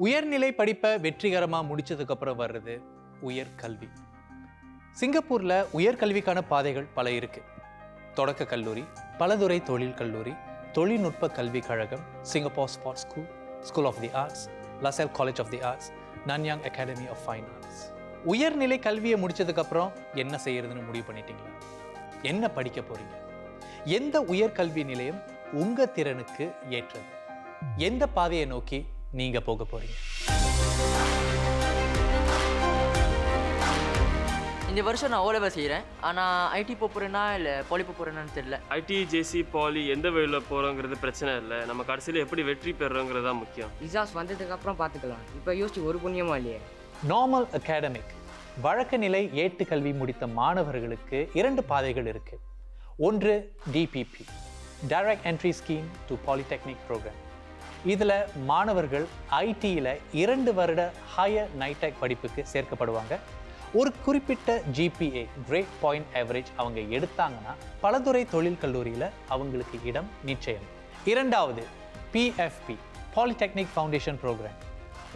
உயர்நிலை படிப்பை வெற்றிகரமாக முடிச்சதுக்கப்புறம் வர்றது உயர்கல்வி. சிங்கப்பூரில் உயர்கல்விக்கான பாதைகள் பல இருக்குது. தொடக்க கல்லூரி, பலதுறை தொழில் கல்லூரி, தொழில்நுட்ப கல்விக் கழகம், Singapore sports school, school of the arts, Lasalle college of the arts, Nanyang academy of fine arts. உயர்நிலை கல்வியை முடிச்சதுக்கப்புறம் என்ன செய்யறதுன்னு முடிவு பண்ணிட்டீங்களா? என்ன படிக்க போறீங்க? எந்த உயர்கல்வி நிலையம் உங்கள் திறனுக்கு ஏற்றது? எந்த பாதையை நோக்கி நீங்கள் போக போறீங்க? இந்த வருஷம் நான் ஓலெவல் செய்கிறேன். ஆனால் ஐடி போகிறேன்னா இல்லை பாலி போகிறேன்னு தெரியல. ஐடி, ஜேசி, பாலி எந்த வழியில் போகிறோங்கிறது பிரச்சனை இல்லை. நம்ம கடைசியில் எப்படி வெற்றி பெறுறோங்கிறது தான் முக்கியம். ரிசால்ட்ஸ் வந்ததுக்கப்புறம் பார்த்துக்கலாம். இப்போ யோசிச்சு ஒரு புண்ணியமா இல்லையே. நார்மல் அகாடமிக் வழக்க நிலை ஏட்டு கல்வி முடித்த மாணவர்களுக்கு 2 பாதைகள் இருக்கு. ஒன்று DPP, direct entry scheme to polytechnic programme. இதில் மாணவர்கள் ஐடியில் 2 வருட ஹையர் நைடெக் படிப்புக்கு சேர்க்கப்படுவாங்க. ஒரு குறிப்பிட்ட ஜிபிஏ கிரேட் பாயிண்ட் ஆவரேஜ் அவங்க எடுத்தாங்கன்னா பலதுறை தொழில் கல்லூரியில் அவங்களுக்கு இடம் நிச்சயம். இரண்டாவது பிஎஃப்பி, பாலிடெக்னிக் ஃபவுண்டேஷன் ப்ரோக்ராம்.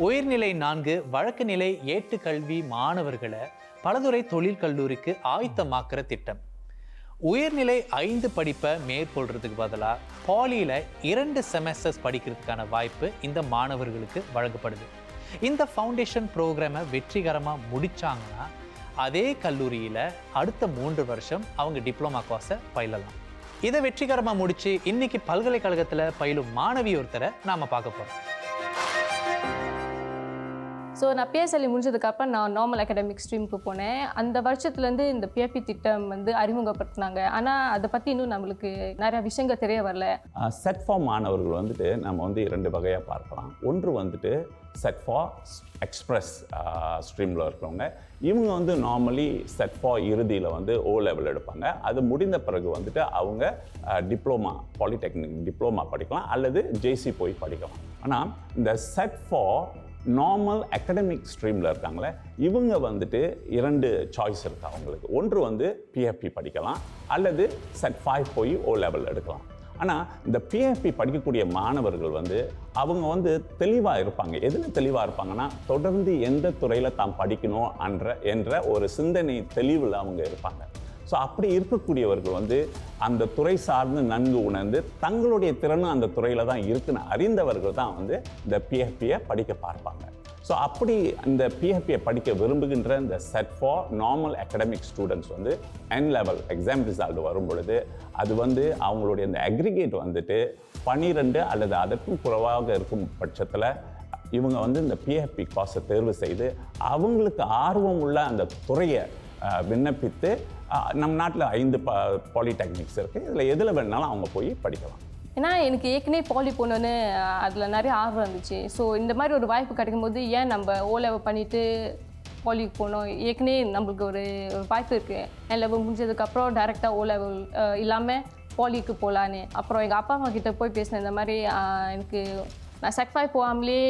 உயர்நிலை 4 வழக்கு நிலை ஏட்டு கல்வி மாணவர்களை பலதுறை தொழில் கல்லூரிக்கு ஆயத்தமாக்குற திட்டம். உயர்நிலை 5 படிப்பை மேற்கொள்றதுக்கு பதிலாக பாலியில் 2 செமஸ்டர்ஸ் படிக்கிறதுக்கான வாய்ப்பு இந்த மாணவர்களுக்கு வழங்கப்படுது. இந்த ஃபவுண்டேஷன் ப்ரோக்ராமை வெற்றிகரமாக முடித்தாங்கன்னா அதே கல்லூரியில் அடுத்த 3 வருஷம் அவங்க டிப்ளமா கோர்ஸை பயிலலாம். இதை வெற்றிகரமாக முடித்து இன்னைக்கு பல்கலைக்கழகத்தில் பயிலும் மாணவி ஒருத்தரை நாம் பார்க்க போகிறோம். ஸோ நான் பிஎஸ்எல்இ முடிஞ்சதுக்கப்புறம் நான் நார்மல் அகாடமிக் ஸ்ட்ரீமுக்கு போனேன். அந்த வருஷத்துலேருந்து இந்த பிஎஃப்பி திட்டம் அறிமுகப்படுத்தினாங்க. ஆனால் அதை பற்றி இன்னும் நம்மளுக்கு நிறையா விஷயங்கள் தெரிய வரல. செட் ஃபார் மாணவர்கள் நம்ம 2 வகையாக பார்க்கலாம். ஒன்று செட் ஃபார் எக்ஸ்பிரஸ் ஸ்ட்ரீமில் இருக்கிறவங்க. இவங்க நார்மலி செட் ஃபார் இறுதியில் ஓ லெவல் எடுப்பாங்க. அது முடிந்த பிறகு அவங்க டிப்ளமா, பாலிடெக்னிக் டிப்ளமா படிக்கலாம் அல்லது ஜேசி போய் படிக்கலாம். ஆனால் இந்த செட் ஃபார் நார்மல் அகாடமிக் ஸ்ட்ரீமில் இருக்காங்களே, இவங்க 2 சாய்ஸ் இருக்குது அவங்களுக்கு. ஒன்று பிஎஃப்பி படிக்கலாம் அல்லது செட் 5 போய் ஓ லெவல் எடுக்கலாம். ஆனால் இந்த பிஎஃப்பி படிக்கக்கூடிய மாணவர்கள் அவங்க தெளிவாக இருப்பாங்க. எதில் தெளிவாக இருப்பாங்கன்னா, தொடர்ந்து எந்த துறையில் தான் படிக்கணும் என்ற ஒரு சிந்தனை தெளிவில் அவங்க இருப்பாங்க. ஸோ அப்படி இருக்கக்கூடியவர்கள் அந்த துறை சார்ந்து நன்கு உணர்ந்து தங்களுடைய திறனும் அந்த துறையில் தான் இருக்குன்னு அறிந்தவர்கள் தான் இந்த பிஎஃப்பியை படிக்க பார்ப்பாங்க. ஸோ அப்படி இந்த பிஎஃப்பியை படிக்க விரும்புகின்ற இந்த set for normal academic students N level exam result வரும் பொழுது அது அவங்களுடைய இந்த அக்ரிகேட் 12 அல்லது அதற்கும் குறைவாக இருக்கும் பட்சத்தில் இவங்க இந்த பிஎஃப்பி கோர்ஸை தேர்வு செய்து அவங்களுக்கு ஆர்வம் உள்ள அந்த துறையை விண்ணப்பித்து நம்ம நாட்டில் 5 பாலிடெக்னிக்ஸ் இருக்குது. இதில் எதில் வேணாலும் அவங்க போய் படிக்கலாம். ஏன்னா எனக்கு ஏற்கனவே பாலி போனோன்னு அதில் நிறைய ஆர்வம் இருந்துச்சு. ஸோ இந்த மாதிரி ஒரு வாய்ப்பு கிடைக்கும் போது ஏன் நம்ம ஓ லெவல் பண்ணிவிட்டு பாலிக்கு போனோம்? ஏற்கனவே நம்மளுக்கு ஒரு வாய்ப்பு இருக்குது. என் லெவல் முடிஞ்சதுக்கப்புறம் டைரெக்டாக ஓ லெவல் இல்லாமல் பாலிக்கு போகலான்னு. அப்புறம் எங்கள் அப்பா அம்மா கிட்டே போய் பேசினேன். இந்த மாதிரி எனக்கு நான் செட் 5 போகாமலே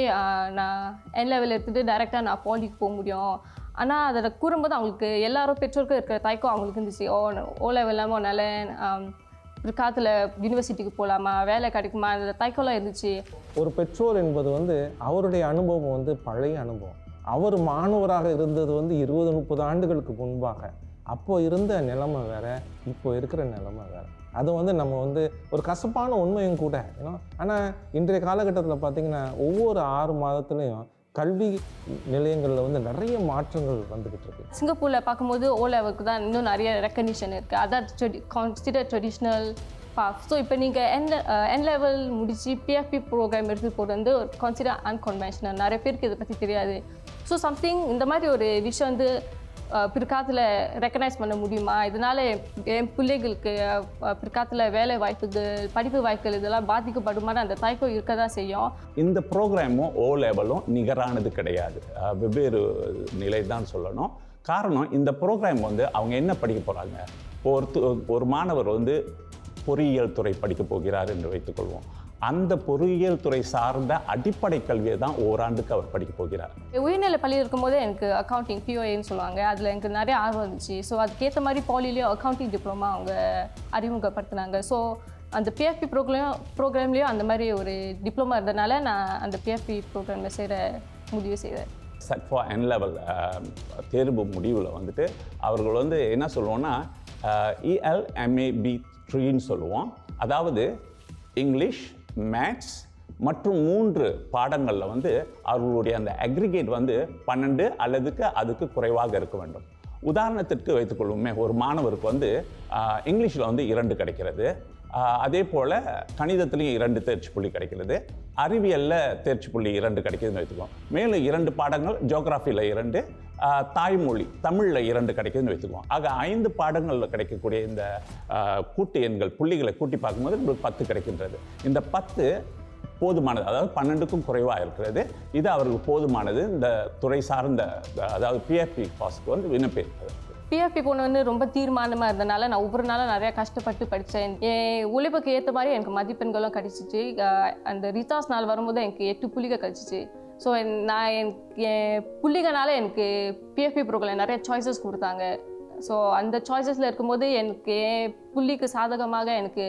நான் என் லெவல் எடுத்துகிட்டு டைரெக்டாக நான் பாலிக்கு போக முடியும். ஆனால் அதை கூறும்போது அவங்களுக்கு எல்லாரும் பெற்றோருக்கும் இருக்கிற தயக்கம் அவங்களுக்கு இருந்துச்சு. ஓ லெவல் இல்லாமல் நல்ல பிற்காலத்தில் யூனிவர்சிட்டிக்கு போகலாமா, வேலை கிடைக்குமா, அந்த தயக்கம்லாம் இருந்துச்சு. ஒரு பெற்றோர் என்பது அவருடைய அனுபவம் பழைய அனுபவம். அவர் மாணவராக இருந்தது 20-30 ஆண்டுகளுக்கு முன்பாக. அப்போ இருந்த நிலைமை வேறு, இப்போ இருக்கிற நிலைமை வேறு. அது நம்ம ஒரு கசப்பான உண்மையும் கூட. ஆனால் இன்றைய காலகட்டத்தில் பார்த்திங்கன்னா ஒவ்வொரு 6 மாதத்துலேயும் கல்வி நிலையங்களில் நிறைய மாற்றங்கள் வந்துக்கிட்டு இருக்கு. சிங்கப்பூரில் பார்க்கும்போது ஓ லெவலுக்கு தான் இன்னும் நிறைய ரெக்கக்னிஷன் இருக்குது. அதான் கன்சிடர் ட்ரெடிஷ்னல் பாத். ஸோ இப்போ நீங்கள் என் லெவல் முடிச்சு பிஎஃப்பி ப்ரோக்ராம் எடுத்து போகிறது ஒரு கன்சிடர் அன்கன்வென்ஷனல். நிறைய பேருக்கு இதை பற்றி தெரியாது. ஸோ சம்திங் இந்த மாதிரி ஒரு விஷயம் பிற்காலத்தில் ரெக்கக்னைஸ் பண்ண முடியுமா? இதனால் என் பிள்ளைகளுக்கு பிற்காலத்தில் வேலை வாய்ப்புகள், படிப்பு வாய்ப்புகள் இதெல்லாம் பாதிக்கப்படுமான்னு அந்த தயக்கம் இருக்க தான் செய்யும். இந்த ப்ரோக்ராமும் ஓ லெவலும் நிகரானது கிடையாது. வெவ்வேறு நிலை தான் சொல்லணும். காரணம், இந்த ப்ரோக்ராம் அவங்க என்ன படிக்க போகிறாங்க? ஒரு மாணவர் பொறியியல் துறை படிக்க போகிறார் என்று வைத்துக்கொள்வோம். அந்த பொறியியல் துறை சார்ந்த அடிப்படை கல்வியை தான் ஓராண்டுக்கு அவர் படிக்க போகிறார். உயர்நிலை பள்ளியில் இருக்கும்போதே எனக்கு அக்கௌண்டிங் பிஓஏன்னு சொல்லுவாங்க, அதில் எனக்கு நிறைய ஆர்வம் இருந்துச்சு. ஸோ அதுக்கேற்ற மாதிரி பாலிலேயும் அக்கௌண்டிங் டிப்ளமா அவங்க அறிமுகப்படுத்தினாங்க. ஸோ அந்த பிஎஃப்பி ப்ரோக்ராம்லேயும் அந்த மாதிரி ஒரு டிப்ளமா இருந்ததுனால நான் அந்த பிஎஃப்பி ப்ரோக்ராமில் சேர முடிவு செய்தேன். செட் ஃபார் என் லெவல் தேர்வு முடிவில் வந்துட்டு அவர்கள் வந்து என்ன சொல்லுவோன்னா ELMAB3ன்னு சொல்லுவோம். அதாவது இங்கிலீஷ், மேத்ஸ் மற்றும் 3 பாடங்களில் வந்து அவர்களுடைய அந்த அக்ரிகேட் வந்து 12 அல்லதுக்கு அதுக்கு குறைவாக இருக்க வேண்டும். உதாரணத்திற்கு வைத்துக்கொள்வோமே, ஒரு மாணவருக்கு வந்து இங்கிலீஷில் வந்து 2 கிடைக்கிறது, அதே போல் கணிதத்துலேயும் 2 தேர்ச்சி புள்ளி கிடைக்கிறது, அறிவியலில் தேர்ச்சி புள்ளி 2 கிடைக்குதுன்னு வைத்துக்கோம். மேலும் 2 பாடங்கள் ஜியோகிராஃபியில் 2, தாய்மொழி தமிழில் 2 கிடைக்குதுன்னு வைத்துக்குவோம். ஆக 5 பாடங்களில் கிடைக்கக்கூடிய இந்த கூட்டு எண்கள் புள்ளிகளை கூட்டி பார்க்கும்போது உங்களுக்கு 10 கிடைக்கின்றது. இந்த 10 போதுமானது, அதாவது 12க்கும் குறைவாக இருக்கிறது. இது அவருக்கு போதுமானது இந்த துறை சார்ந்த, அதாவது பிஎஃப்பி பாஸ்க்கு வந்து விண்ணப்பிக்கிறது. பிஎஃப்பி போனோன்னு ரொம்ப தீர்மானமாக இருந்தனால நான் ஒவ்வொரு நாளும் நிறையா கஷ்டப்பட்டு படித்தேன். என் உழைப்புக்கு ஏற்ற மாதிரி எனக்கு மதிப்பெண்களும் கிடச்சிச்சு. அந்த ரிசார்ஸ் நாள் வரும்போது எனக்கு 8 புள்ளிகள் கிடச்சிச்சு. ஸோ நான் என் புள்ளிகளால் எனக்கு பிஎஃப்பி ப்ரோக்ராம் நிறைய சாய்ஸஸ் கொடுத்தாங்க. ஸோ அந்த சாய்ஸஸில் இருக்கும்போது எனக்கு என் புள்ளிக்கு சாதகமாக எனக்கு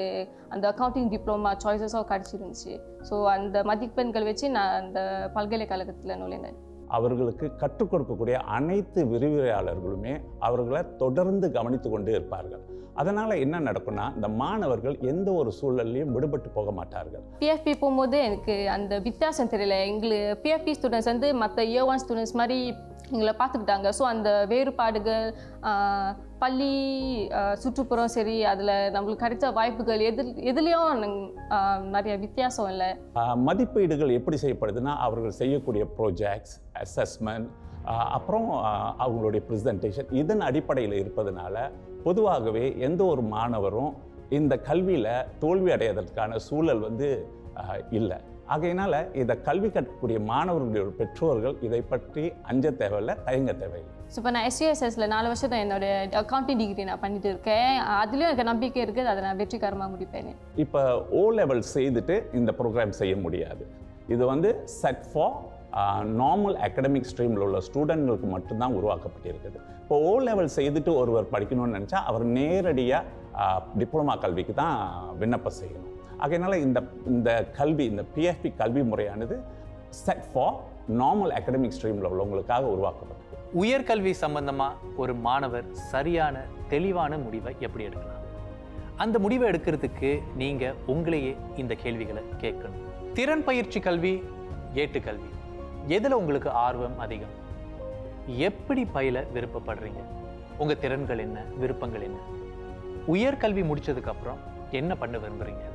அந்த அக்கௌண்டிங் டிப்ளமா சாய்ஸஸும் கிடச்சிருந்துச்சு. ஸோ அந்த மதிப்பெண்கள் வச்சு நான் அந்த பல்கலைக்கழகத்தில் நுழைந்தேன். அவர்களுக்கு கற்றுக் கொடுக்கக்கூடிய அனைத்து விரிவுரையாளர்களுமே அவர்களை தொடர்ந்து கவனித்து கொண்டு இருப்பார்கள். அதனால் என்ன நடக்கும்னா, இந்த மாணவர்கள் எந்த ஒரு சூழல்லையும் விடுபட்டு போக மாட்டார்கள். பிஎஃப்பி போகும்போது எனக்கு அந்த வித்தியாசம் தெரியல. எங்களுக்கு பிஎஃப்பி ஸ்டூடெண்ட்ஸ் வந்து மற்ற இயர் 1 ஸ்டூடெண்ட்ஸ் மாதிரி எங்களை பார்த்துக்கிட்டாங்க. ஸோ அந்த வேறுபாடுகள், பள்ளி சுற்றுப்புறம் சரி, அதில் நம்மளுக்கு கிடைச்ச வாய்ப்புகள் எதுலேயும் நிறைய வித்தியாசம் இல்லை. மதிப்பீடுகள் எப்படி செய்யப்படுதுன்னா, அவர்கள் செய்யக்கூடிய ப்ராஜெக்ட்ஸ், அசஸ்மெண்ட், அப்புறம் அவங்களுடைய ப்ரெசன்டேஷன் இதன் அடிப்படையில் இருப்பதனால பொதுவாகவே எந்த ஒரு மாணவரும் இந்த கல்வியில் தோல்வி அடைவதற்கான சூழல் வந்து இல்லை. ஆகையினால இதை கல்வி கற்கக்கூடிய மாணவர்களுடைய பெற்றோர்கள் இதை பற்றி அஞ்ச தேவையில்லை, தயங்க தேவையில்லை. ஸோ இப்போ நான் SUSSல 4 வருஷம் தான் என்னோட அக்கௌண்டிங் டிகிரி நான் பண்ணிட்டு இருக்கேன். அதுலேயும் எனக்கு நம்பிக்கை இருக்குது, அதை நான் வெற்றிகரமாக முடிப்பேன். இப்போ O level செய்துட்டு இந்த ப்ரோக்ராம் செய்ய முடியாது. இது வந்து செட் ஃபார் நார்மல் அகடமிக் ஸ்ட்ரீமில் உள்ள ஸ்டூடெண்ட்களுக்கு மட்டும்தான் உருவாக்கப்பட்டிருக்குது. இப்போ O level செய்துட்டு ஒருவர் படிக்கணும்னு நினச்சா அவர் நேரடியாக டிப்ளமா கல்விக்கு தான் விண்ணப்பம் செய்யணும். அதனால இந்த கல்வி, இந்த பிஎஃப்பி கல்வி முறையானது செட் ஃபார் நார்மல் அகடமிக் ஸ்ட்ரீமில் உள்ளவங்களுக்காக உருவாக்கப்பட்டது. உயர்கல்வி சம்பந்தமாக ஒரு மாணவர் சரியான தெளிவான முடிவை எப்படி எடுக்கலாம்? அந்த முடிவை எடுக்கிறதுக்கு நீங்கள் உங்களையே இந்த கேள்விகளை கேட்கணும். திறன் பயிற்சி கல்வி, ஏட்டுக்கல்வி, எதில் உங்களுக்கு ஆர்வம் அதிகம்? எப்படி பயில விருப்பப்படுறீங்க? உங்கள் திறன்கள் என்ன, விருப்பங்கள் என்ன? உயர்கல்வி முடிச்சதுக்கப்புறம் என்ன பண்ண விரும்புகிறீங்க?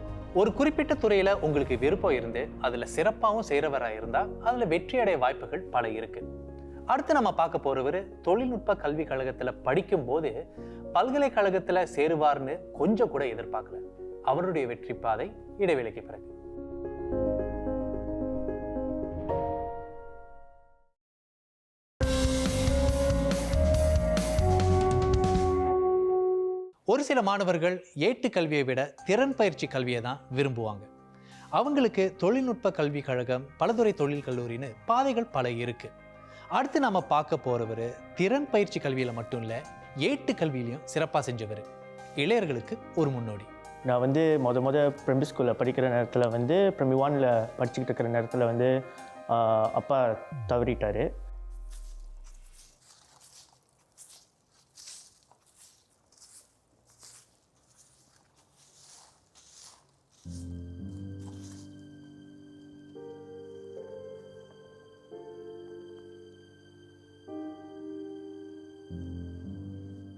ஒரு குறிப்பிட்ட துறையில் உங்களுக்கு விருப்பம் இருந்து அதில் சிறப்பாகவும் செய்கிறவராக இருந்தால் அதில் வெற்றியடைய வாய்ப்புகள் பல இருக்குது. அடுத்து நம்ம பார்க்க போகிறவர் தொழில்நுட்ப கல்வி கழகத்தில் படிக்கும்போது பல்கலைக்கழகத்தில் சேருவார்னு கொஞ்சம் கூட எதிர்பார்க்கல. அவருடைய வெற்றி பாதை இடைவேளைக்கு பிறகு. ஒரு சில மாணவர்கள் ஏட்டுக்கல்வியை விட திறன் பயிற்சி கல்வியை தான் விரும்புவாங்க. அவங்களுக்கு தொழில்நுட்ப கல்வி கழகம், பலதுறை தொழில் கல்லூரின்னு பாதைகள் பல இருக்கு. அடுத்து நம்ம பார்க்க போறவர் திறன் பயிற்சி கல்வியில் மட்டும் இல்லை, ஏட்டு கல்வியிலையும் சிறப்பாக செஞ்சவர். இளையர்களுக்கு ஒரு முன்னோடி. நான் வந்து ப்ரைமரி ஸ்கூலில் படிக்கிற நேரத்தில் வந்து ப்ரைமரி 1ல் படிச்சுக்கிட்டு இருக்கிற நேரத்தில் வந்து அப்பா தவறிட்டார்.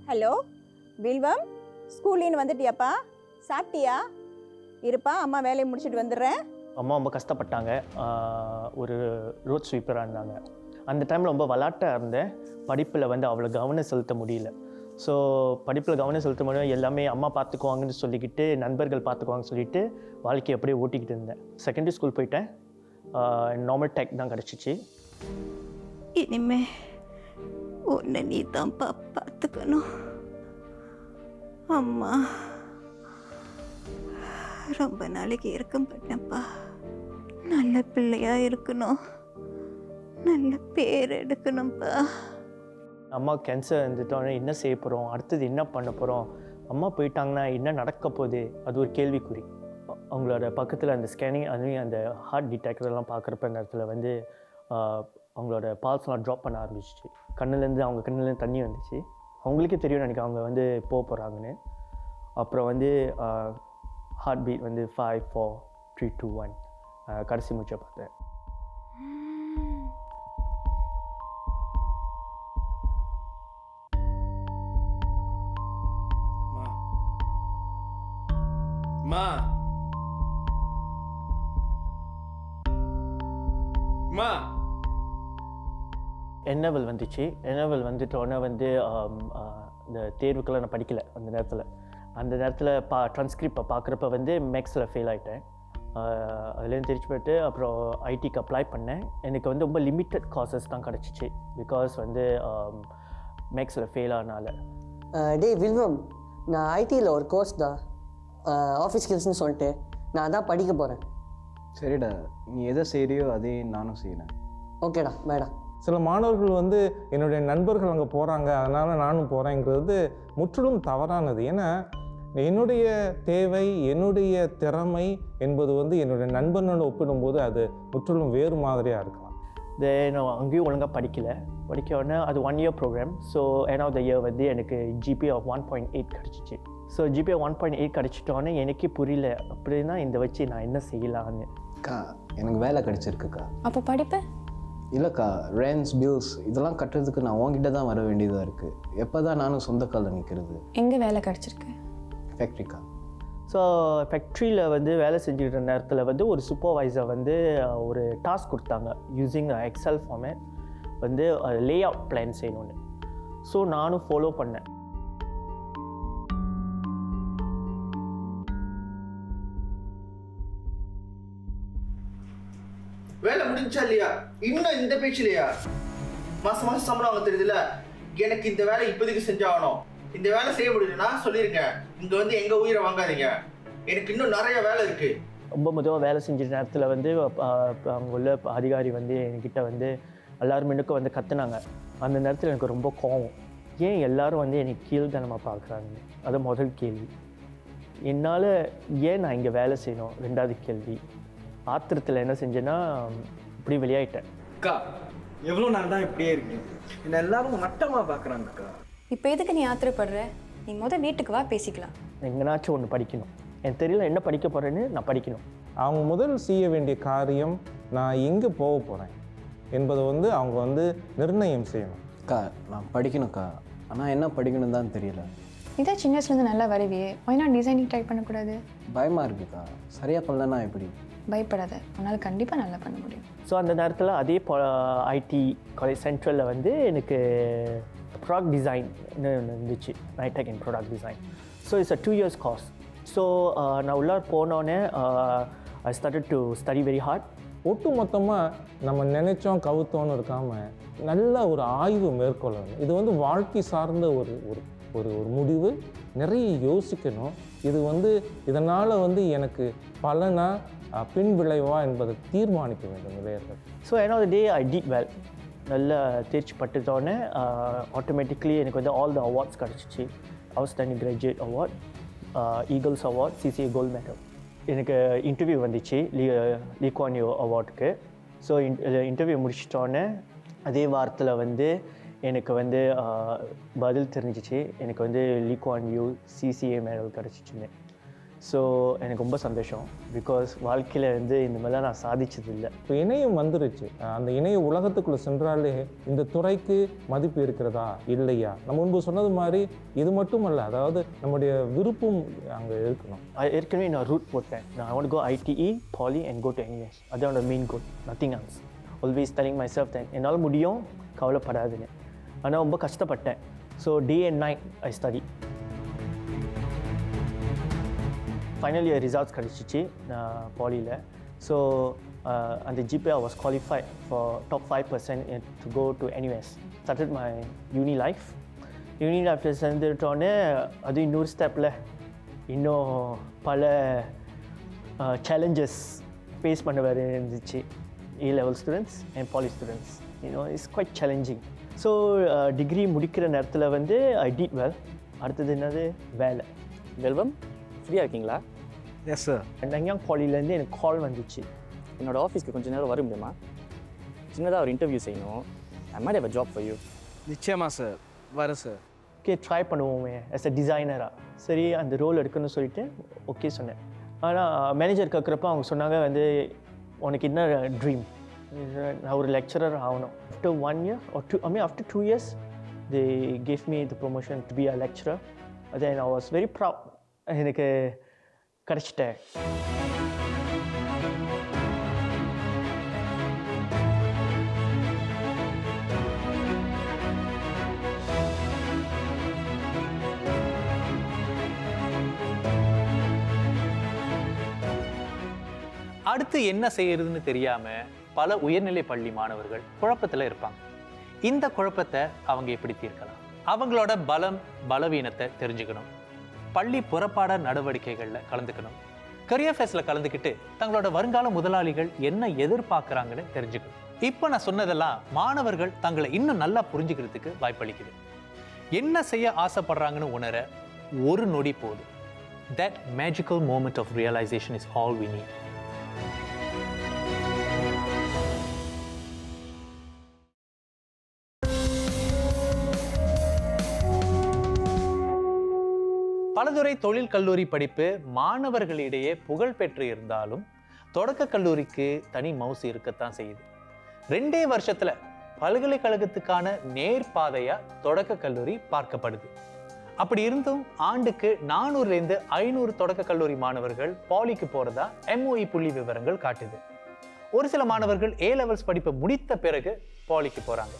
ஹலோ வில்வம், ஸ்கூலின்னு வந்துட்டியாப்பா? சாப்பிட்டியா? இருப்பா, அம்மா வேலையை முடிச்சுட்டு வந்துடுறேன். அம்மா ரொம்ப கஷ்டப்பட்டாங்க. ஒரு ரோட் ஸ்வீப்பராக இருந்தாங்க. அந்த டைமில் ரொம்ப விளாட்டாக இருந்தேன். படிப்பில் வந்து அவ்வளோ கவனம் செலுத்த முடியல. ஸோ படிப்பில் கவனம் செலுத்த முடியும், எல்லாமே அம்மா பார்த்துக்குவாங்கன்னு சொல்லிக்கிட்டு, நண்பர்கள் பார்த்துக்குவாங்கன்னு சொல்லிட்டு வாழ்க்கையை அப்படியே ஓட்டிக்கிட்டு இருந்தேன். செகண்டரி ஸ்கூல் போயிட்டேன். நார்மல் டெக் தான் கிடச்சிச்சு. இனிமே உன்னை நீ தான்ப்பா பார்த்துக்கணும். அம்மா ரொம்ப நாளைக்கு இருக்கும் பண்ணப்பா. நல்ல பிள்ளையா இருக்கணும், நல்ல பேர் எடுக்கணும்ப்பா. அம்மா கேன்சர் இருந்துட்டோன்னே என்ன செய்ய போகிறோம், அடுத்தது என்ன பண்ண போகிறோம், அம்மா போயிட்டாங்கன்னா என்ன நடக்க போகுது, அது ஒரு கேள்விக்குறி. அவங்களோட பக்கத்தில் அந்த ஸ்கேனிங் அதுலேயும் அந்த ஹார்ட் டிடெக்டர்லாம் பார்க்குறப்ப அந்த இடத்துல வந்து அவங்களோட பால்ஸ்லாம் ட்ராப் பண்ண ஆரம்பிச்சிச்சு. அவங்க கண்ணுலேருந்து தண்ணி வந்துச்சு. அவங்களுக்கே தெரியும் நினைக்கிறேன் அவங்க வந்து போக போகிறாங்கன்னு. அப்புறம் வந்து ஹார்ட் பீட் வந்து 5 4 3 2 1 கடைசி மூச்சை பார்த்தேன். என்எவல் வந்துச்சு. என்எவல் வந்துட்டோன்னே வந்து இந்த தேர்வுக்கெல்லாம் நான் படிக்கலை அந்த நேரத்தில் ட்ரான்ஸ்கிரிப்டை பார்க்குறப்ப வந்து மேக்ஸில் ஃபெயில் ஆகிட்டேன். அதுலேருந்து தெரிச்சு போய்ட்டு அப்புறம் ஐடிக்கு அப்ளை பண்ணேன். எனக்கு வந்து ரொம்ப லிமிட்டட் காசஸ் தான் கிடச்சிச்சு பிகாஸ் வந்து மேக்ஸில் ஃபெயில் ஆனால. வில்வம், நான் ஐடியில் ஒரு கோர்ஸ் தான் ஆஃபீஸ் ஸ்கில்ஸ்னு சொல்லிட்டு நான் அதான் படிக்க போகிறேன். சரிடா, நீ எதை செய்கிறியோ அதே நானும் செய்கிறேன். ஓகேடா, வேடா. சில மாணவர்கள் வந்து என்னுடைய நண்பர்கள் அங்கே போகிறாங்க அதனால் நானும் போகிறேங்கிறது முற்றிலும் தவறானது. ஏன்னா என்னுடைய தேவை, என்னுடைய திறமை என்பது வந்து என்னுடைய நண்பனோட ஒப்பிடும்போது அது முற்றிலும் வேறு மாதிரியாக இருக்கலாம். நான் அங்கேயும் ஒழுங்காக படிக்க உடனே அது 1 year programme. So end of the year வந்து எனக்கு GPA of 1.8 கிடச்சிச்சு. ஸோ GPA 1.8 கிடச்சிட்டோன்னே எனக்கே புரியல அப்படின்னா இந்த வச்சு நான் என்ன செய்யலான்னு. அக்கா, எனக்கு வேலை கிடச்சிருக்குக்கா. அப்போ படிப்பேன் இல்லைக்கா, ரென்ஸ் பில்ஸ் இதெல்லாம் கட்டுறதுக்கு நான் உங்ககிட்ட தான் வர வேண்டியதாக இருக்குது. எப்போ தான் நானும் சொந்த காலில் நிற்கிறது. எங்கே வேலை கிடச்சிருக்கு? ஃபேக்ட்ரிக்கா. ஸோ ஃபேக்ட்ரியில் வந்து வேலை செஞ்சுக்கிற நேரத்தில் வந்து ஒரு சூப்பர்வைசர் வந்து ஒரு டாஸ்க் கொடுத்தாங்க. யூஸிங் எக்ஸல் ஃபார்மேட் வந்து லே அவுட் பிளான் செய்யணும்னு. ஸோ நானும் ஃபாலோ பண்ணேன். வேலை முடிஞ்சா இல்லையா? இன்னும் இந்த பேச்சு இல்லையா? மாசம் மாசம் சம்பளம் அவங்க தெரியுதுல்ல. எனக்கு இந்த வேலை இப்போதைக்கு செஞ்சாகணும். இந்த வேலை செய்ய முடியலன்னா சொல்லிருங்க. இங்க வந்து எங்க உயிரை வாங்காதீங்க. எனக்கு இன்னும் நிறைய வேலை இருக்கு. ரொம்ப மெதுவாக வேலை செஞ்ச நேரத்தில் வந்து அங்கே உள்ள அதிகாரி வந்து என்கிட்ட வந்து எல்லாரும் எனக்கு வந்து கத்துனாங்க. அந்த நேரத்தில் எனக்கு ரொம்ப கோவம். ஏன் எல்லாரும் வந்து எனக்கு கீழ்த்தனமாக பார்க்குறாங்க? அது முதல் கேள்வி. என்னால் ஏன் நான் இங்கே வேலை செய்யணும்? 2வது கேள்வி. ஆத்திரத்தில் என்ன செஞ்சேன்னா இப்படி வெளியாயிட்டேன். அக்கா, எவ்வளோ நாள் தான் இப்படியே இருக்கு? என்ன எல்லாரும் மட்டமாக பார்க்குறாங்கக்கா. இப்போ எதுக்கு நீ ஆத்திரப்படுற? நீ வீட்டுக்கு வா, பேசிக்கலாம். எங்கேனாச்சும் ஒன்று படிக்கணும். எனக்கு தெரியல என்ன படிக்க போகிறேன்னு. நான் படிக்கணும். அவங்க முதல் செய்ய வேண்டிய காரியம் நான் எங்கே போக போகிறேன் என்பதை வந்து அவங்க வந்து நிர்ணயம் செய்யணும். அக்கா, நான் படிக்கணும்க்கா. ஆனால் என்ன படிக்கணும் தான் தெரியல. இதான் சின்ன வயசுலேருந்து நல்லா வரைவியே, ஒய்னா டிசைனிங் ட்ரை பண்ணக்கூடாது? பயமாக இருக்குக்கா. சரியாக பண்ணலன்னா எப்படி? பயப்படாத, உன்னால் கண்டிப்பாக நல்லா பண்ண முடியும். ஸோ அந்த நேரத்தில் அதே ஐடி காலேஜ் சென்ட்ரலில் வந்து எனக்கு ப்ராடக்ட் டிசைன்னு இருந்துச்சு. Nitec in product design. So it's 2 years course. So நான் உள்ளே போனோன்னே I started to study very hard. ஒட்டு மொத்தமாக நம்ம நினைச்சோம் கவுத்தோன்னு இருக்காமல் நல்ல ஒரு ஆய்வு மேற்கொள்ளணும். இது வந்து வாழ்க்கை சார்ந்த ஒரு ஒரு ஒரு முடிவு. நிறைய யோசிக்கணும். இது வந்து இதனால் வந்து எனக்கு பலனா பின் விளைவா என்பதை தீர்மானிக்க வேண்டும் இளையர்கள். So end of the day I did well. நல்லா தேர்ச்சி பட்டுட்டோன்னே ஆட்டோமேட்டிக்லி எனக்கு வந்து ஆல் த அவார்ட்ஸ் கிடச்சிச்சு. Outstanding graduate award, Eagles award, CCA gold medal. எனக்கு இன்டர்வியூ வந்துச்சு லீ குவான் யூ அவார்டுக்கு. ஸோ இன்டர்வியூ முடிச்சிட்டோன்னே அதே வாரத்தில் வந்து எனக்கு வந்து பதில் தெரிஞ்சிச்சு. எனக்கு வந்து Lee Kuan Yew CCA medal கிடச்சிச்சுன்னு. ஸோ எனக்கு ரொம்ப சந்தோஷம். பிகாஸ் வாழ்க்கையில் வந்து இந்த மாதிரிலாம் நான் சாதிச்சது இல்லை. இப்போ இணையம் வந்துருச்சு. அந்த இணைய உலகத்துக்குள்ளே சென்றாலே இந்த துறைக்கு மதிப்பு இருக்கிறதா இல்லையா? நம்ம முன்பு சொன்னது மாதிரி இது மட்டும் அல்ல, அதாவது நம்முடைய விருப்பம் அங்கே இருக்கணும். ஏற்கனவே நான் ரூட் போட்டேன். நான் I want to go ITE, Poly and go to NUS. அதான் main goal, nothing else. Always telling myself that என்னால் முடியும், கவலைப்படாதுன்னு. ஆனால் ரொம்ப கஷ்டப்பட்டேன். So day and night I study. Final year results கிடச்சிச்சு நான் பாலியில். ஸோ அந்த GPA was qualified for top 5% to go to NUS. Started my uni life. யூனி லைஃப்பில் சேர்ந்துட்டோன்னே அது இன்னொரு ஸ்டெப்பில் இன்னும் பல சேலஞ்சஸ் ஃபேஸ் பண்ண வேறு இருந்துச்சு. A-level students and poly students it's quite challenging. So degree முடிக்கிற நேரத்தில் வந்து ஐ டிட் வெல். அடுத்தது என்னது வேலை. வெல்வம், ஃப்ரீயாக இருக்கீங்களா? Yes sir. நங்யாங் பாலிலேருந்து எனக்கு கால் வந்துச்சு. என்னோட ஆஃபீஸ்க்கு கொஞ்சம் நேரம் வர முடியுமா? சின்னதாக ஒரு இன்டர்வியூ செய்யணும். I might have a job for you. நிச்சயமா சார், வரேன் சார். ஓகே ட்ரை பண்ணுவோமே ஆஸ் அ டிசைனராக. சரி அந்த ரோல் எடுக்கணும்னு சொல்லிட்டு ஓகே சொன்னேன். ஆனால் மேனேஜர் கேட்குறப்ப அவங்க சொன்னாங்க வந்து உனக்கு என்ன ட்ரீம்? நான் ஒரு லெக்சரர் ஆகணும். After 1 year or 2, after 2 years they gave me the promotion to be a lecturer. Then I was very proud. எனக்கு கிடச்சிட்டேன். அடுத்து என்ன செய்யறதுன்னு தெரியாம பல உயர்நிலை பள்ளி மாணவர்கள் குழப்பத்துல இருப்பாங்க. இந்த குழப்பத்தை அவங்க எப்படி தீர்க்கலாம்? அவங்களோட பலம் பலவீனத்தை தெரிஞ்சுக்கணும். பள்ளி புறப்பாட நடவடிக்கைகள்ல கலந்துக்கணும். கரியர் ஃபேஸ்ல கலந்துக்கிட்டு தங்களோட வருங்கால முதலாளிகள் என்ன எதிர்பார்க்கறாங்கன்னு தெரிஞ்சுக்கணும். இப்போ நான் சொன்னதெல்லாம் மாணவர்கள் தங்களை இன்னும் நல்லா புரிஞ்சுக்கிறதுக்கு வாய்ப்பளிக்குது. என்ன செய்ய ஆசைப்படுறாங்கன்னு உணர ஒரு நொடி போதும். That magical moment of realization is all we need. பலதுறை தொழில் கல்லூரி படிப்பு மாணவர்களிடையே புகழ் பெற்று இருந்தாலும் தொடக்க கல்லூரிக்கு தனி மவுசு இருக்கத்தான் செய்யுது. 2 வருஷத்துல பல்கலைக்கழகத்துக்கான நேர்பாதையா தொடக்க கல்லூரி பார்க்கப்படுது. அப்படி இருந்தும் ஆண்டுக்கு 400 500 தொடக்க கல்லூரி மாணவர்கள் பாலிக்கு போறதா MOE புள்ளி விவரங்கள் காட்டுது. ஒரு சில மாணவர்கள் A levels படிப்பை முடித்த பிறகு பாலிக்கு போறாங்க.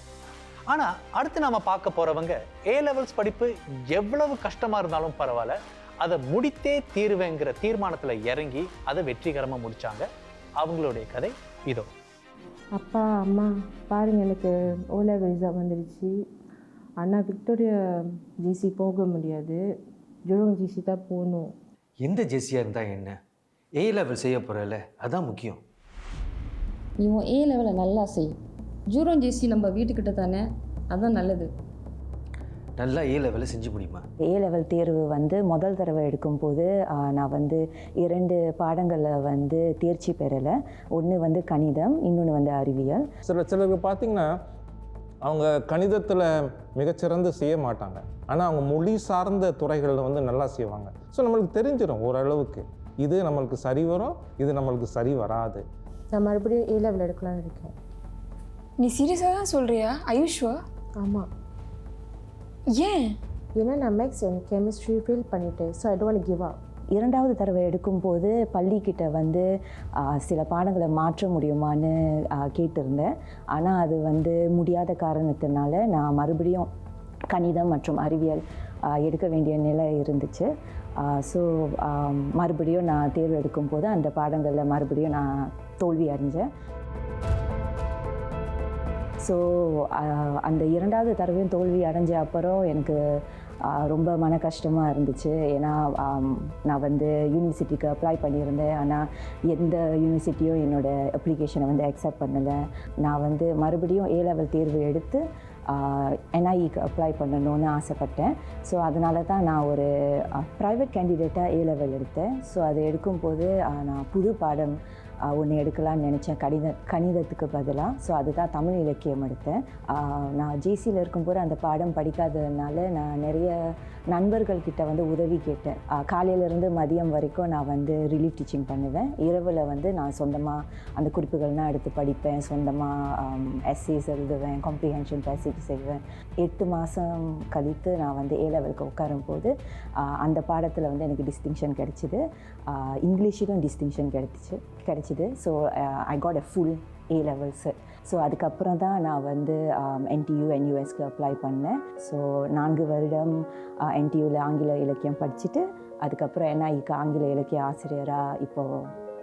ஆனா அடுத்து நாம பார்க்க போறவங்க A levels படிப்பு எவ்வளவு கஷ்டமா இருந்தாலும் பரவாயில்ல, அதை முடித்தே தீர்வேங்கிற தீர்மானத்துல இறங்கி அதை வெற்றிகரமா முடிச்சாங்க. அவங்களுடைய கதை இதோ. அப்பா அம்மா பாருங்க, எனக்கு O level எக்ஸாம் வந்துடுச்சு. ஆனால் விக்டோரியா ஜிசி போக முடியாது, ஜூரோங் ஜிசி தான் போகணும். எந்த ஜெசியாக இருந்தால் என்ன, A level செய்ய போகிறல அதான் முக்கியம். நீ உன் A level நல்லா செய். ஜூரோங் ஜிசி நம்ம வீட்டுக்கிட்ட தானே, அதுதான் நல்லது. நல்லா A level செஞ்சு முடியுமா? A level தேர்வு வந்து முதல் தடவை எடுக்கும்போது நான் வந்து 2 பாடங்களில் தேர்ச்சி பெறலை. ஒன்று கணிதம், இன்னொன்று அறிவியல். சிலருக்கு பார்த்திங்கன்னா அவங்க கணிதத்தில் மிகச்சிறந்து செய்ய மாட்டாங்க, ஆனால் அவங்க மொழி சார்ந்த துறைகளில் நல்லா செய்வாங்க. ஸோ நம்மளுக்கு தெரிஞ்சிடும் ஓரளவுக்கு இது நம்மளுக்கு சரி வரும், இது நம்மளுக்கு சரி வராது. நான் மறுபடியும் A level எடுக்கலான்னு இருக்கேன். நீ சீரியஸாக தான் சொல்கிறியா? ஐயூஷ்வா? ஆமாம். ஏன்? ஏன்னா நான் மேக்ஸ் அண்ட் கெமிஸ்ட்ரி ஃபீல் பண்ணிட்டேன். So I don't give up. 2வது தடவை எடுக்கும்போது பள்ளிக்கிட்ட சில பாடங்களை மாற்ற முடியுமான்னு கேட்டிருந்தேன். ஆனால் அது முடியாத காரணத்தினால நான் மறுபடியும் கணிதம் மற்றும் அறிவியல் எடுக்க வேண்டிய நிலை இருந்துச்சு. ஸோ மறுபடியும் நான் தேர்வு எடுக்கும்போது அந்த பாடங்களில் மறுபடியும் நான் தோல்வி அடைஞ்சேன். ஸோ அந்த 2வது தடவையும் தோல்வி அடைஞ்ச அப்புறம் எனக்கு ரொம்ப மன கஷ்டமாக இருந்துச்சு. ஏன்னா நான் யூனிவர்சிட்டிக்கு அப்ளை பண்ணியிருந்தேன், ஆனால் எந்த யூனிவர்சிட்டியும் என்னோடய அப்ளிகேஷனை அக்செப்ட் பண்ணலை. நான் மறுபடியும் A level தேர்வு எடுத்து NIEக்கு அப்ளை பண்ணணும்னு ஆசைப்பட்டேன். ஸோ அதனால தான் நான் ஒரு ப்ரைவேட் கேண்டிடேட்டாக A level எடுத்தேன். ஸோ அதை எடுக்கும்போது நான் புது பாடம் ஒன்று எடுக்கலான்னு நினச்சேன், கணிதத்துக்கு பதிலாக. ஸோ அதுதான் தமிழ் இலக்கியம் எடுத்தேன். நான் ஜிசியில் இருக்கும்போது அந்த பாடம் படிக்காததுனால நான் நிறைய நண்பர்கள்கிட்ட உதவி கேட்டேன். காலையிலேருந்து மதியம் வரைக்கும் நான் ரிலீஃப் டீச்சிங் பண்ணுவேன். இரவில் நான் சொந்தமாக அந்த குறிப்புகள்லாம் எடுத்து படிப்பேன், சொந்தமாக எஸ்ஸேஸ் எழுதுவேன், காம்ப்ரிஹென்ஷன் பேசேஜ் செய்வேன். 8 மாதம் கழித்து நான் A levelக்கு உட்காரும்போது அந்த பாடத்தில் எனக்கு டிஸ்டிங்ஷன் கிடச்சிது. இங்கிலீஷிலும் டிஸ்டிங்ஷன் கிடச்சிது. So I got a full A levels. So அதுக்கப்புறம் தான் நான் NTU NUSக்கு அப்ளை பண்ணேன். ஸோ 4 வருடம் NTUவில் ஆங்கில இலக்கியம் படிச்சுட்டு அதுக்கப்புறம் NIEக்கு ஆங்கில இலக்கிய ஆசிரியராக இப்போது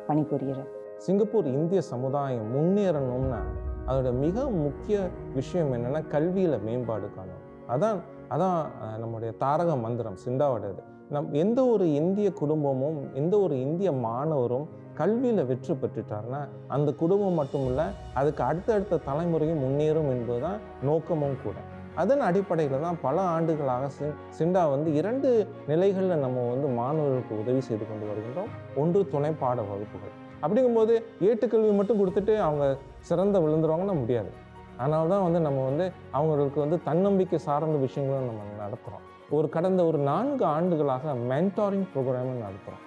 பணிபுரிகிறேன். சிங்கப்பூர் இந்திய சமுதாயம் முன்னேறணும்னா அதோட மிக முக்கிய விஷயம் என்னென்னா கல்வியில் மேம்பாடு காணும். அதான் நம்முடைய தாரக மந்திரம் சிண்டாவோடது. எந்த ஒரு இந்திய குடும்பமும் எந்த ஒரு இந்திய மாணவரும் கல்வியில் வெற்றி பெற்றுட்டாருன்னா அந்த குடும்பம் மட்டும் இல்லை, அதுக்கு அடுத்தடுத்த தலைமுறையும் முன்னேறும் என்பதுதான் நோக்கமும் கூட. அதன் அடிப்படையில் தான் பல ஆண்டுகளாக சிண்டா வந்து 2 நிலைகளில் நம்ம வந்து மாணவர்களுக்கு உதவி செய்து கொண்டு வருகின்றோம். ஒன்று துணைப்பாட வகுப்புகள். அப்படிங்கும்போது ஏட்டுக்கல்வி மட்டும் கொடுத்துட்டு அவங்க சிறந்த விழுந்துருவாங்கன்னா முடியாது. அதனால தான் வந்து நம்ம வந்து அவங்களுக்கு வந்து தன்னம்பிக்கை சார்ந்த விஷயங்களும் நம்ம நடத்துகிறோம். கடந்த 4 ஆண்டுகளாக மென்டாரிங் ப்ரோக்ராமும் நடத்துகிறோம்.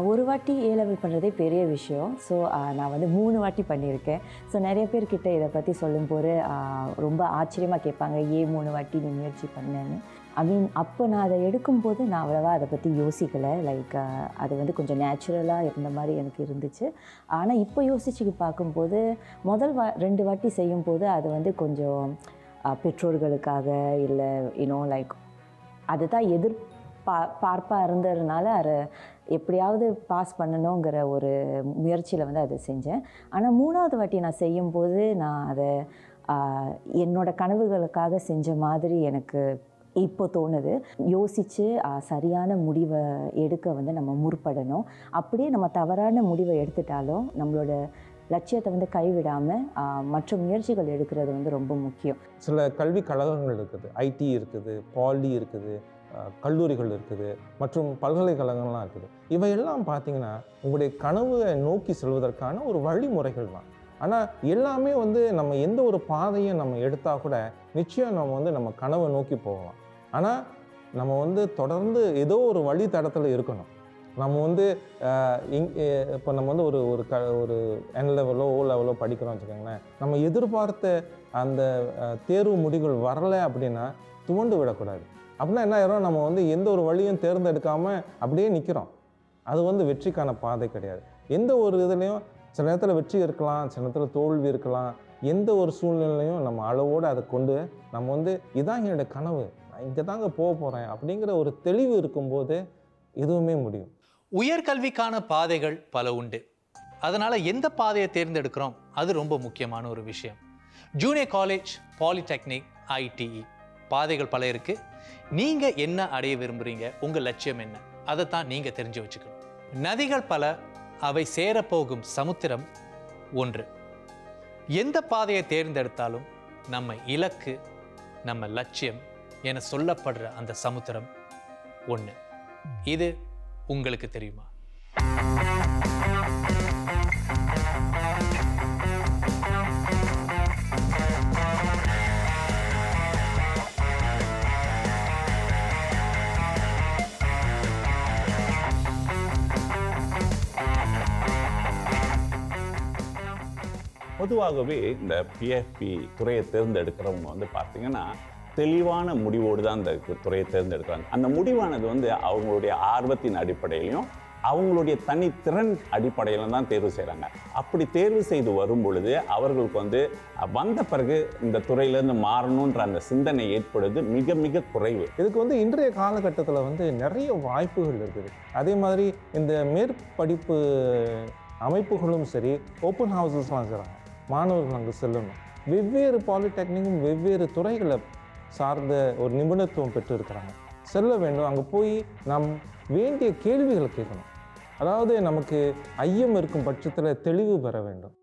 ஒரு வாட்டி ஏ லெவல் பண்ணுறதே பெரிய விஷயம். ஸோ நான் வந்து 3 வாட்டி பண்ணியிருக்கேன். ஸோ நிறைய பேர்கிட்ட இதை பற்றி சொல்லும்போது ரொம்ப ஆச்சரியமாக கேட்பாங்க, 3 வாட்டி நீ முயற்சி பண்ணேன்னு. அப்போ நான் அதை எடுக்கும்போது நான் அவ்வளோவா அதை பற்றி யோசிக்கலை. லைக் அது வந்து கொஞ்சம் நேச்சுரலாக இருந்த மாதிரி எனக்கு இருந்துச்சு. ஆனால் இப்போ யோசிச்சு பார்க்கும்போது முதல் 2 வாட்டி செய்யும்போது அது வந்து கொஞ்சம் பெற்றோர்களுக்காக இல்லை லைக் அதுதான் பார்ப்பாக இருந்ததுனால அதை எப்படியாவது பாஸ் பண்ணணுங்கிற ஒரு முயற்சியில் வந்து அதை செஞ்சேன். ஆனால் 3வது வாட்டி நான் செய்யும்போது நான் அதை என்னோடய கனவுகளுக்காக செஞ்ச மாதிரி எனக்கு இப்போ தோணுது. யோசித்து சரியான முடிவை எடுக்க வந்து நம்ம முற்படணும். அப்படியே நம்ம தவறான முடிவை எடுத்துட்டாலும் நம்மளோட லட்சியத்தை வந்து கைவிடாமல் மற்ற முயற்சிகள் எடுக்கிறது வந்து ரொம்ப முக்கியம். சில கல்வி கழகங்கள் இருக்குது, ஐடி இருக்குது, பாலி இருக்குது, கல்லூரிகள் இருக்குது, மற்றும் பல்கலைக்கழகங்கள்லாம் இருக்குது. இவையெல்லாம் பார்த்தீங்கன்னா உங்களுடைய கனவை நோக்கி செல்வதற்கான ஒரு வழிமுறைகள் தான். ஆனால் எல்லாமே வந்து நம்ம எந்த ஒரு பாதையை நம்ம எடுத்தால் கூட நிச்சயம் நம்ம வந்து நம்ம கனவை நோக்கி போகலாம். ஆனால் நம்ம வந்து தொடர்ந்து ஏதோ ஒரு வழி தடத்தில் இருக்கணும். நம்ம வந்து இப்போ நம்ம வந்து ஒரு N லெவலோ O லெவலோ படிக்கிறோம் வச்சுக்கோங்களேன். நம்ம எதிர்பார்த்த அந்த தேர்வு முடிவுகள் வரலை அப்படின்னா துவண்டு விடக்கூடாது. அப்படின்னா என்ன ஆயிரும், நம்ம வந்து எந்த ஒரு வழியும் தேர்ந்தெடுக்காமல் அப்படியே நிற்கிறோம். அது வந்து வெற்றிக்கான பாதை கிடையாது. எந்த ஒரு இதுலேயும் சில நேரத்தில் வெற்றி இருக்கலாம், சில நேரத்தில் தோல்வி இருக்கலாம். எந்த ஒரு சூழ்நிலையும் நம்ம அளவோடு அதை கொண்டு நம்ம வந்து இதான் என்னோடய கனவு, நான் இங்கே தாங்க போக போகிறேன் அப்படிங்கிற ஒரு தெளிவு இருக்கும்போது எதுவுமே முடியும். உயர்கல்விக்கான பாதைகள் பல உண்டு. அதனால் எந்த பாதையை தேர்ந்தெடுக்கிறோம் அது ரொம்ப முக்கியமான ஒரு விஷயம். ஜூனியர் காலேஜ், பாலிடெக்னிக், ITE பாதைகள் பல இருக்குது. நீங்கள் என்ன அடைய விரும்புகிறீங்க, உங்கள் லட்சியம் என்ன, அதை தான் நீங்கள் தெரிஞ்சு வச்சுக்கணும். நதிகள் பல, அவை சேரப்போகும் சமுத்திரம் ஒன்று. எந்த பாதையை தேர்ந்தெடுத்தாலும் நம்ம இலக்கு, நம்ம லட்சியம் என சொல்லப்படுற அந்த சமுத்திரம் ஒன்று. இது உங்களுக்கு தெரியுமா? பொதுவாகவே இந்த PFP துறையை தேர்ந்தெடுக்கிறவங்க வந்து பார்த்தீங்கன்னா தெளிவான முடிவோடு தான் இந்த துறையை தேர்ந்தெடுக்கிறாங்க. அந்த முடிவானது வந்து அவங்களுடைய ஆர்வத்தின் அடிப்படையிலையும் அவங்களுடைய தனித்திறன் அடிப்படையிலும் தான் தேர்வு செய்கிறாங்க. அப்படி தேர்வு செய்து வரும் பொழுது அவர்களுக்கு வந்து வந்த பிறகு இந்த துறையிலேருந்து மாறணுன்ற அந்த சிந்தனை ஏற்படுவது மிக மிக குறைவு. இதுக்கு வந்து இன்றைய காலகட்டத்தில் வந்து நிறைய வாய்ப்புகள் இருக்குது. அதே மாதிரி இந்த மேற்படிப்பு அமைப்புகளும் சரி, ஓப்பன் ஹவுசஸ்லாம் செய்கிறாங்க. மாணவர்கள் அங்கே செல்லணும். வெவ்வேறு பாலிடெக்னிக்கும் வெவ்வேறு துறைகளை சார்ந்த ஒரு நிபுணத்துவம் பெற்று இருக்கிறாங்க. செல்ல வேண்டும். அங்கே போய் நாம் வேண்டிய கேள்விகளை கேட்கணும். அதாவது நமக்கு ஐயம் இருக்கும் பட்சத்தில் தெளிவு பெற வேண்டும்.